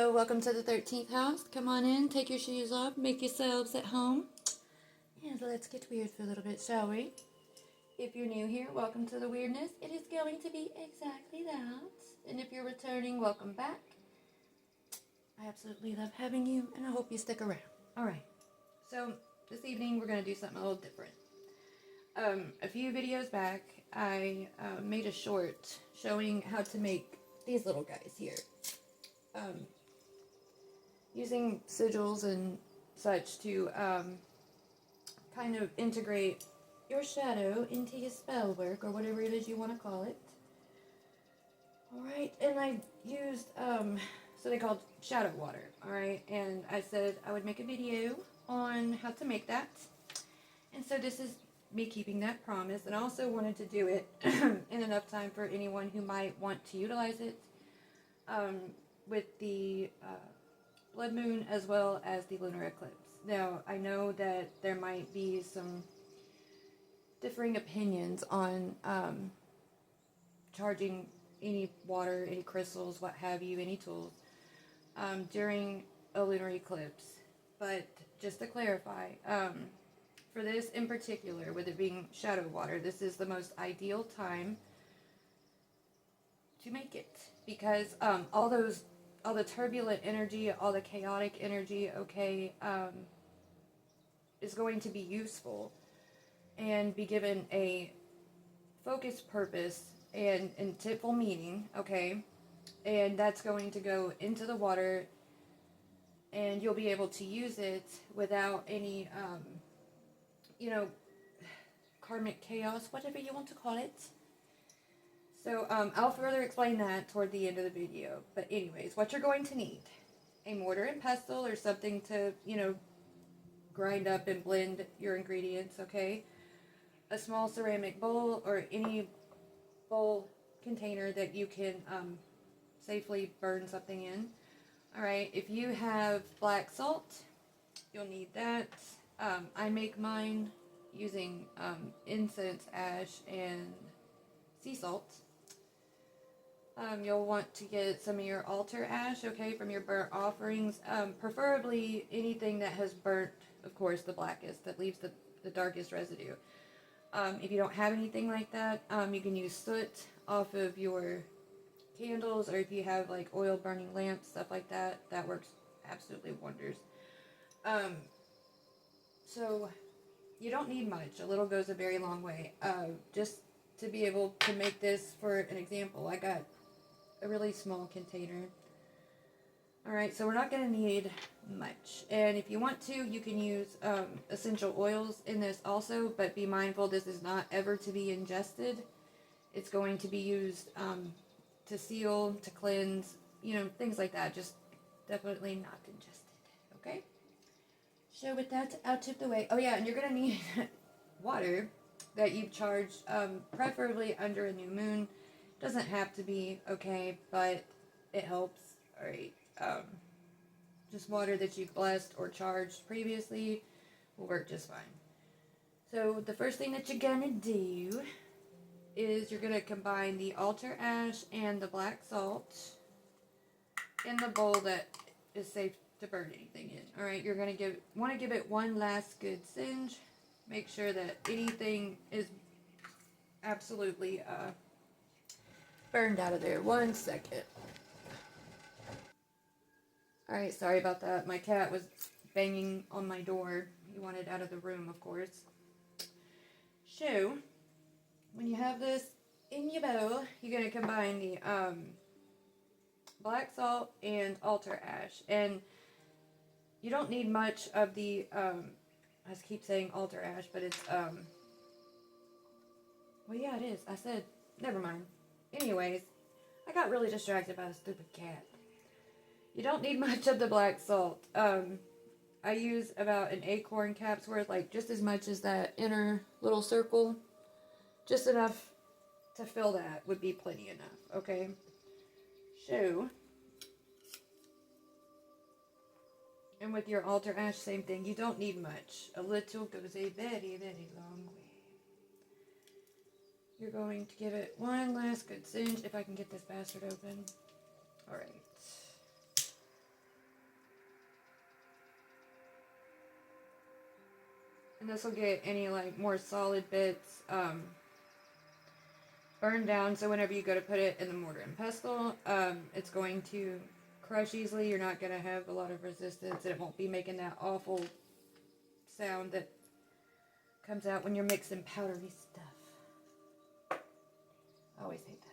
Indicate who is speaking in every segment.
Speaker 1: Hello, welcome to the 13th house. Come on in, take your shoes off, make yourselves at home. And let's get weird for a little bit, shall we? If you're new here, welcome to the weirdness. It is going to be exactly that. And if you're returning, welcome back. I absolutely love having you, and I hope you stick around. Alright, so this evening we're going to do something a little different. A few videos back, I made a short showing how to make these little guys here. Using sigils and such to kind of integrate your shadow into your spell work, or whatever it is you want to call it. Alright, and I used, so they called shadow water, alright, and I said I would make a video on how to make that, and so this is me keeping that promise, and I also wanted to do it in enough time for anyone who might want to utilize it with the blood moon as well as the lunar eclipse. Now, I know that there might be some differing opinions on charging any water, any crystals, what have you, any tools during a lunar eclipse. But just to clarify, for this in particular, with it being shadow water, this is the most ideal time to make it, because all the turbulent energy, all the chaotic energy, okay, is going to be useful and be given a focused purpose and intentful meaning, okay, and that's going to go into the water, and you'll be able to use it without any, karmic chaos, whatever you want to call it. So, I'll further explain that toward the end of the video. But anyways, what you're going to need: a mortar and pestle, or something to, grind up and blend your ingredients, okay? A small ceramic bowl, or any bowl container that you can safely burn something in. Alright, if you have black salt, you'll need that. I make mine using incense ash and sea salt. You'll want to get some of your altar ash, okay, from your burnt offerings. Preferably anything that has burnt, of course, the blackest, that leaves the darkest residue. If you don't have anything like that, you can use soot off of your candles, or if you have like oil burning lamps, stuff like that, that works absolutely wonders. So you don't need much. A little goes a very long way. Just to be able to make this, for an example, I got a really small container. Alright, so we're not going to need much. And if you want to, you can use essential oils in this also, but be mindful this is not ever to be ingested. It's going to be used to seal, to cleanse, things like that. Just definitely not ingested, okay? So with that out of the way, oh yeah, and you're going to need water that you've charged, preferably under a new moon. Doesn't have to be, okay, but it helps. Alright, just water that you've blessed or charged previously will work just fine. So the first thing that you're gonna do is you're gonna combine the altar ash and the black salt in the bowl that is safe to burn anything in. Alright, you're gonna want to give it one last good singe. Make sure that anything is absolutely burned out of there. 1 second. Alright, sorry about that. My cat was banging on my door. He wanted out of the room, of course. So, when you have this in your bowl, you're going to combine the black salt and altar ash. And you don't need much of the, I keep saying altar ash, but it's, well, yeah, it is. I said, never mind. Anyways, I got really distracted by the stupid cat. You don't need much of the black salt. I use about an acorn cap's worth, like just as much as that inner little circle. Just enough to fill that would be plenty enough, okay? So, and with your altar ash, same thing. You don't need much. A little goes a very, very long way. You're going to give it one last good singe, if I can get this bastard open. Alright. And this will get any like more solid bits burned down, so whenever you go to put it in the mortar and pestle, it's going to crush easily. You're not going to have a lot of resistance, and it won't be making that awful sound that comes out when you're mixing powdery stuff. I always hate that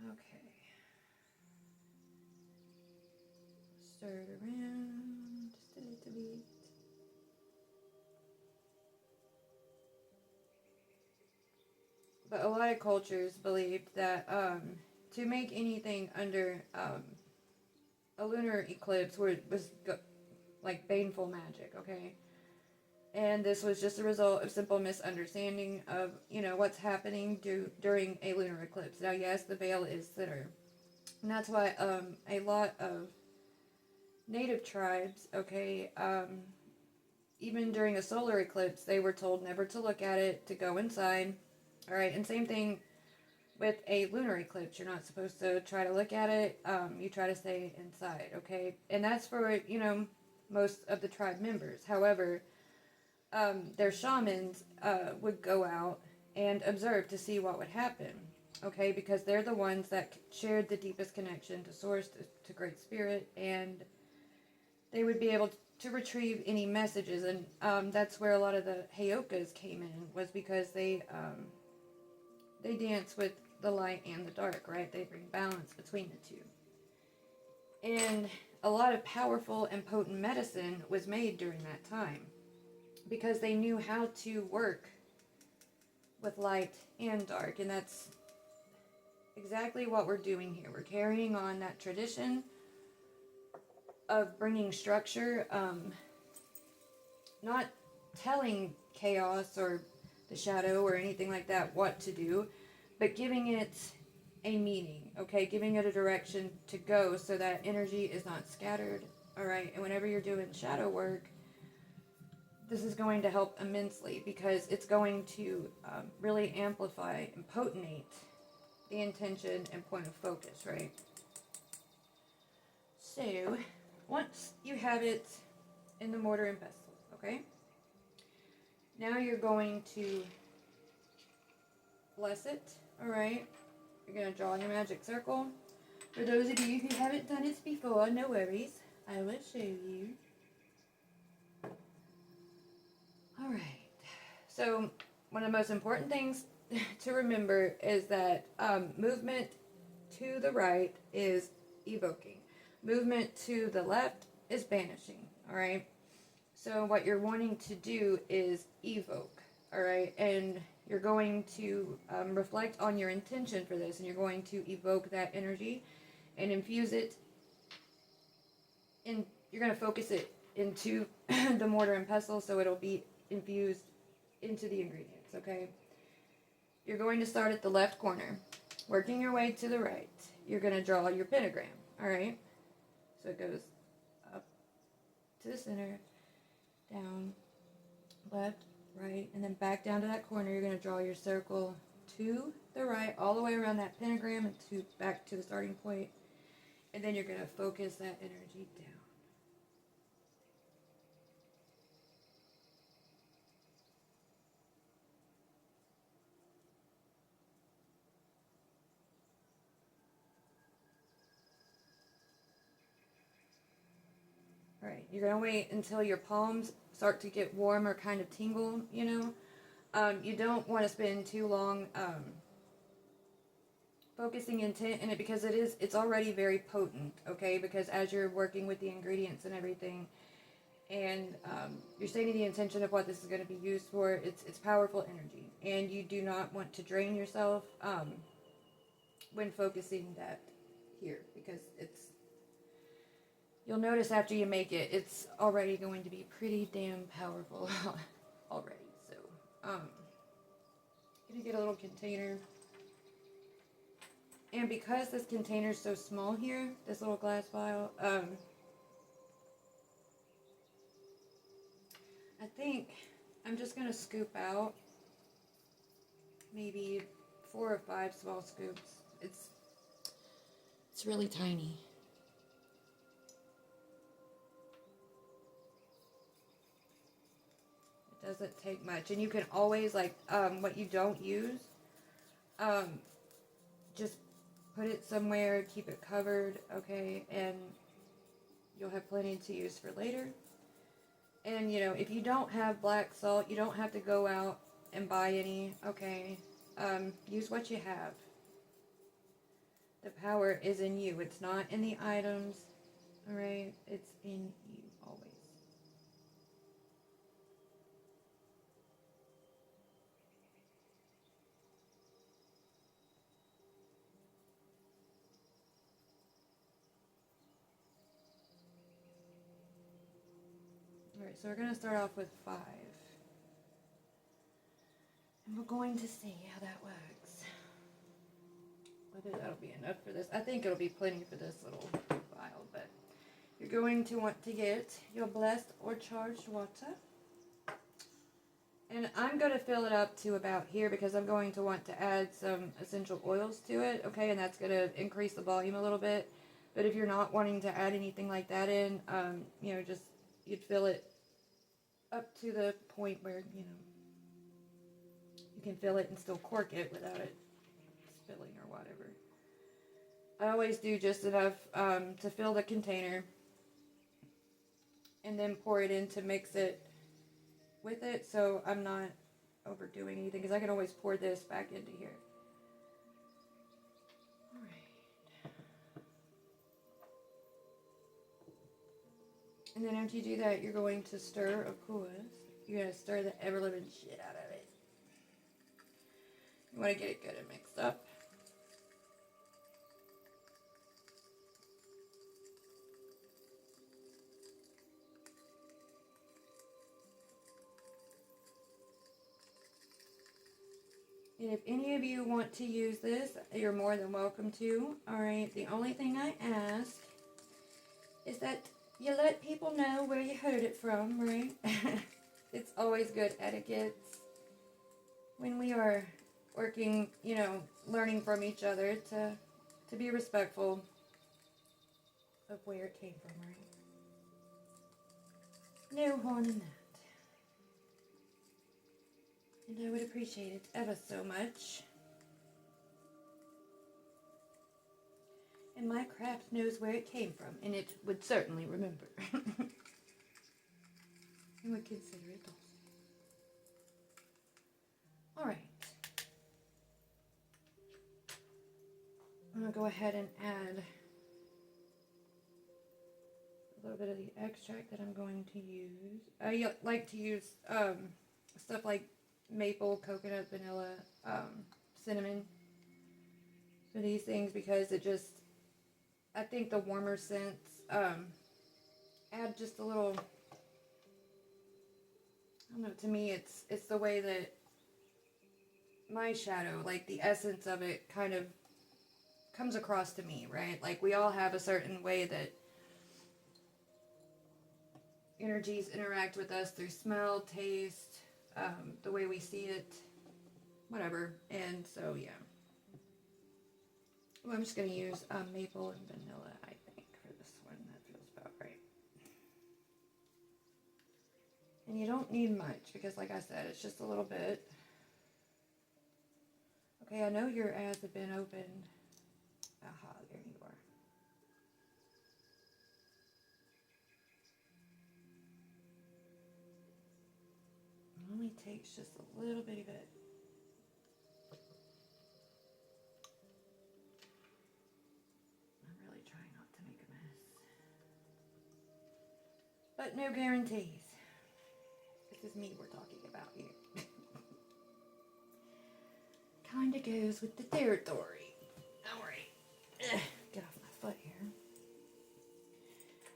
Speaker 1: sound. Okay. Stir it around just a little bit. But a lot of cultures believed that to make anything under a lunar eclipse was like baneful magic, okay? And this was just a result of simple misunderstanding of, what's happening during a lunar eclipse. Now, yes, the veil is thinner. And that's why a lot of native tribes, okay, even during a solar eclipse, they were told never to look at it, to go inside. All right, and same thing with a lunar eclipse. You're not supposed to try to look at it. You try to stay inside, okay? And that's for, most of the tribe members. However, their shamans would go out and observe to see what would happen, okay? Because they're the ones that shared the deepest connection to Source, to Great Spirit, and they would be able to retrieve any messages. And that's where a lot of the Heyokas came in, was because they dance with the light and the dark, right? They bring balance between the two. And a lot of powerful and potent medicine was made during that time because they knew how to work with light and dark. And that's exactly what we're doing here. We're carrying on that tradition of bringing structure, not telling chaos or the shadow or anything like that what to do, but giving it a meaning, okay? Giving it a direction to go so that energy is not scattered, all right? And whenever you're doing shadow work, this is going to help immensely because it's going to really amplify and potentate the intention and point of focus, right? So, once you have it in the mortar and pestle, okay? Now you're going to bless it, alright? You're going to draw your magic circle. For those of you who haven't done this before, no worries. I will show you. Alright. So, one of the most important things to remember is that movement to the right is evoking. Movement to the left is banishing, alright? So what you're wanting to do is evoke, alright? And you're going to reflect on your intention for this, and you're going to evoke that energy and infuse it in. You're going to focus it into the mortar and pestle so it'll be infused into the ingredients, okay? You're going to start at the left corner, working your way to the right. You're going to draw your pentagram, alright? So it goes up to the center, down, left, right, and then back down to that corner. You're going to draw your circle to the right, all the way around that pentagram and back to the starting point. And then you're going to focus that energy down. Alright, you're going to wait until your palms start to get warm or kind of tingle, You don't want to spend too long focusing intent in it because it's already very potent, okay? Because as you're working with the ingredients and everything, and you're stating the intention of what this is going to be used for, it's powerful energy. And you do not want to drain yourself when focusing that here, because you'll notice after you make it, it's already going to be pretty damn powerful already. So, I'm gonna get a little container. And because this container is so small here, this little glass vial, I think I'm just gonna scoop out maybe 4 or 5 small scoops. It's really tiny. doesn't take much. And you can always, like, what you don't use, just put it somewhere, keep it covered, okay, and you'll have plenty to use for later. And, you know, if you don't have black salt, you don't have to go out and buy any, okay? Use what you have. The power is in you. It's not in the items, alright? It's in you, always. Alright, so we're going to start off with 5. And we're going to see how that works. Whether that'll be enough for this. I think it'll be plenty for this little vial, but you're going to want to get your blessed or charged water. And I'm going to fill it up to about here because I'm going to want to add some essential oils to it, okay? And that's going to increase the volume a little bit. But if you're not wanting to add anything like that in, you know, just you'd fill it up to the point where, you know, you can fill it and still cork it without it spilling or whatever. I always do just enough to fill the container and then pour it in to mix it with it, so I'm not overdoing anything because I can always pour this back into here. Alright. And then after you do that, you're going to stir, of course. You're going to stir the ever-living shit out of it. You want to get it good and mixed up. And if any of you want to use this, you're more than welcome to. Alright, the only thing I ask is that you let people know where you heard it from, right? It's always good etiquette when we are working, you know, learning from each other to be respectful of where it came from, right? No harm in that. And I would appreciate it ever so much. And my craft knows where it came from, and it would certainly remember. And would consider it also. Alright. I'm going to go ahead and add a little bit of the extract that I'm going to use. I like to use stuff like maple, coconut, vanilla, cinnamon for these things because it just, I think the warmer scents add just a little, I don't know, to me it's the way that my shadow, like the essence of it kind of comes across to me, right? Like we all have a certain way that energies interact with us through smell, taste, the way we see it, whatever. And so, yeah. Well, I'm just going to use maple and vanilla, I think, for this one. That feels about right. And you don't need much because, like I said, it's just a little bit. Okay, I know your ads have been opened. Aha, there you are. It only takes just a little bitty bit. I'm really trying not to make a mess. But no guarantees. This is me we're talking about here. Kinda goes with the territory. Alright. Get off my foot here.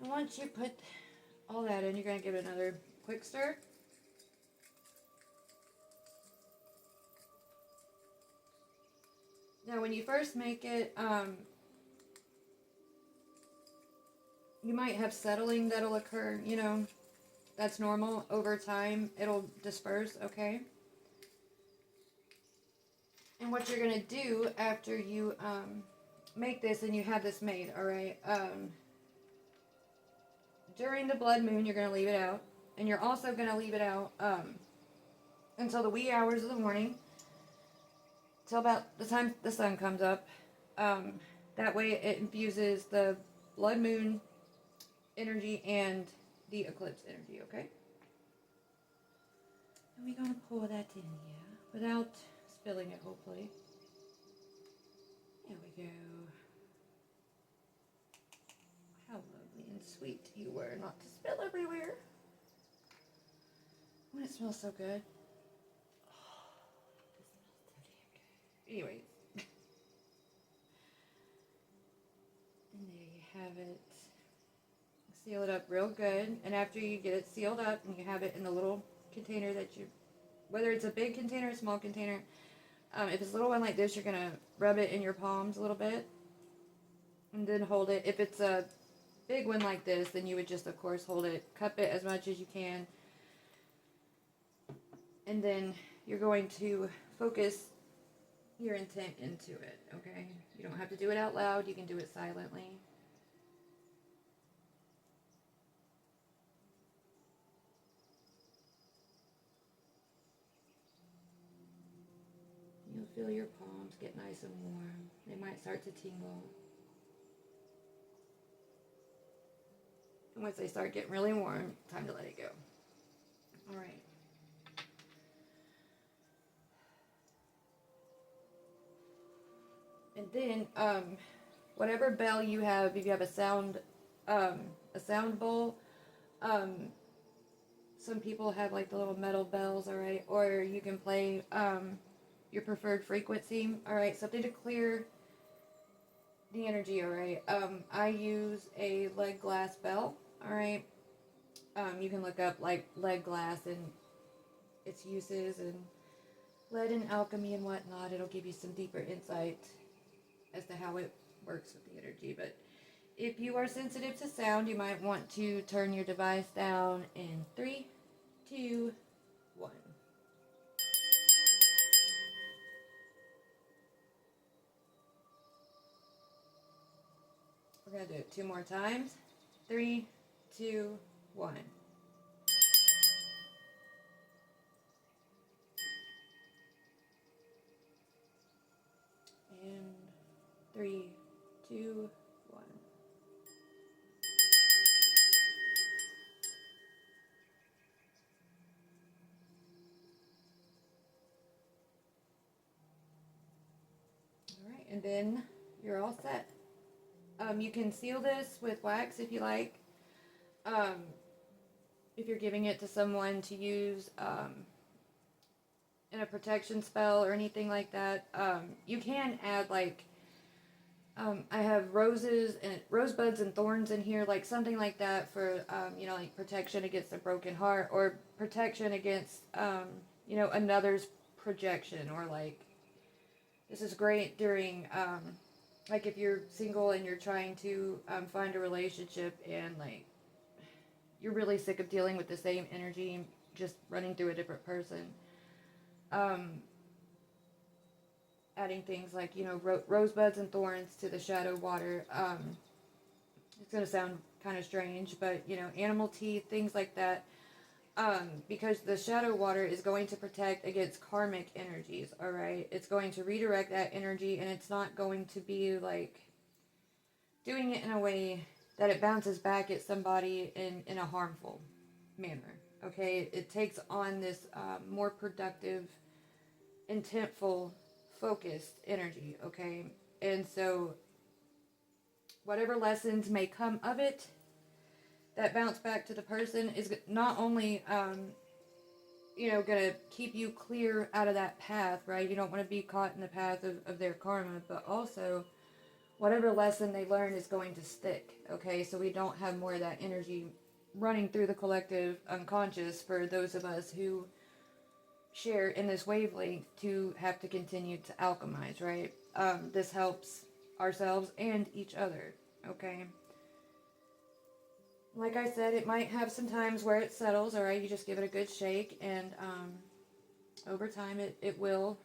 Speaker 1: And once you put all that in, you're going to give it another quick stir. Now, when you first make it, you might have settling that'll occur, you know, that's normal. Over time, it'll disperse, okay? And what you're going to do after you make this and you have this made, alright, during the blood moon, you're going to leave it out. And you're also going to leave it out until the wee hours of the morning, till about the time the sun comes up. That way it infuses the blood moon energy and the eclipse energy, okay? And we're going to pour that in here without spilling it, hopefully. There we go. How lovely and sweet you were not to spill everywhere. Oh, it smells so good. Oh, it smells so damn good. Anyways. And there you have it. Seal it up real good. And after you get it sealed up and you have it in the little container that you, whether it's a big container or a small container, if it's a little one like this, you're going to rub it in your palms a little bit and then hold it. If it's a big one like this, then you would just, of course, hold it, cup it as much as you can, and then you're going to focus your intent into it, okay? You don't have to do it out loud. You can do it silently. You'll feel your palms get nice and warm. They might start to tingle. And once they start getting really warm, time to let it go. All right. And then, whatever bell you have, if you have a sound bowl, some people have like the little metal bells, all right, or you can play your preferred frequency, all right, something to clear the energy, all right. I use a lead glass bell, all right. You can look up like lead glass and its uses and lead and alchemy and whatnot. It'll give you some deeper insight as to how it works with the energy. But if you are sensitive to sound, you might want to turn your device down in 3, 2, 1. We're going to do it 2 more times. 3, 2, 1. And 3, 2, 1. All right, and then you're all set. You can seal this with wax if you like. If you're giving it to someone to use in a protection spell or anything like that, you can add like I have roses and rosebuds and thorns in here, like something like that for like protection against a broken heart or protection against another's projection, or like this is great during like if you're single and you're trying to find a relationship and like you're really sick of dealing with the same energy just running through a different person. Adding things like, rosebuds and thorns to the shadow water. It's going to sound kind of strange, but, animal teeth, things like that. Because the shadow water is going to protect against karmic energies, all right? It's going to redirect that energy, and it's not going to be, like, doing it in a way that it bounces back at somebody in a harmful manner, okay? It takes on this more productive, intentful, focused energy, okay? And so whatever lessons may come of it that bounce back to the person is not only gonna keep you clear out of that path, right? You don't want to be caught in the path of their karma, but also whatever lesson they learn is going to stick, okay? So we don't have more of that energy running through the collective unconscious for those of us who share in this wavelength to have to continue to alchemize, right? This helps ourselves and each other, okay? Like I said, it might have some times where it settles, all right? You just give it a good shake, and over time it will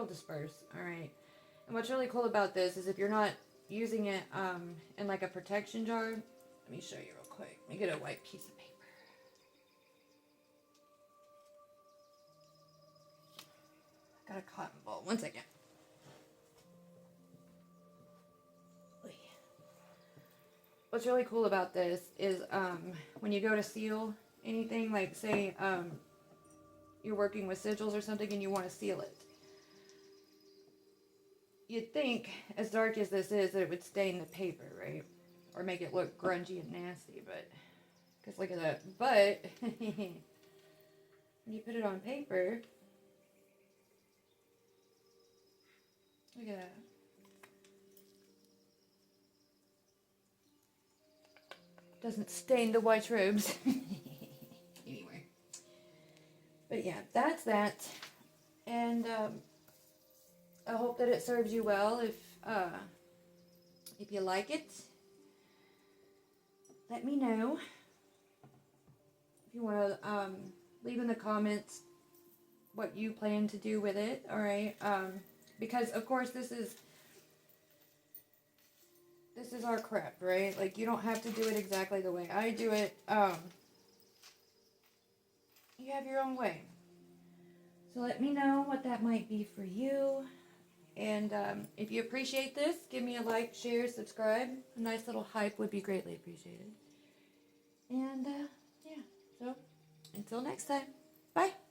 Speaker 1: disperse, all right? And what's really cool about this is if you're not using it in like a protection jar, let me show you real quick. Let me get a white piece of paper. Got a cotton ball. 1 second. What's really cool about this is when you go to seal anything, like say you're working with sigils or something and you want to seal it. You'd think, as dark as this is, that it would stain the paper, right? Or make it look grungy and nasty, but... Because look at that. But, when you put it on paper... Look at that. Doesn't stain the white robes. Anyway. But yeah, that's that. And, I hope that it serves you well. If you like it, let me know. If you want to leave in the comments what you plan to do with it, all right? Because of course this is our craft, right? Like, you don't have to do it exactly the way I do it. You have your own way. So let me know what that might be for you. And if you appreciate this, give me a like, share, subscribe. A nice little hype would be greatly appreciated. And yeah, so until next time, bye.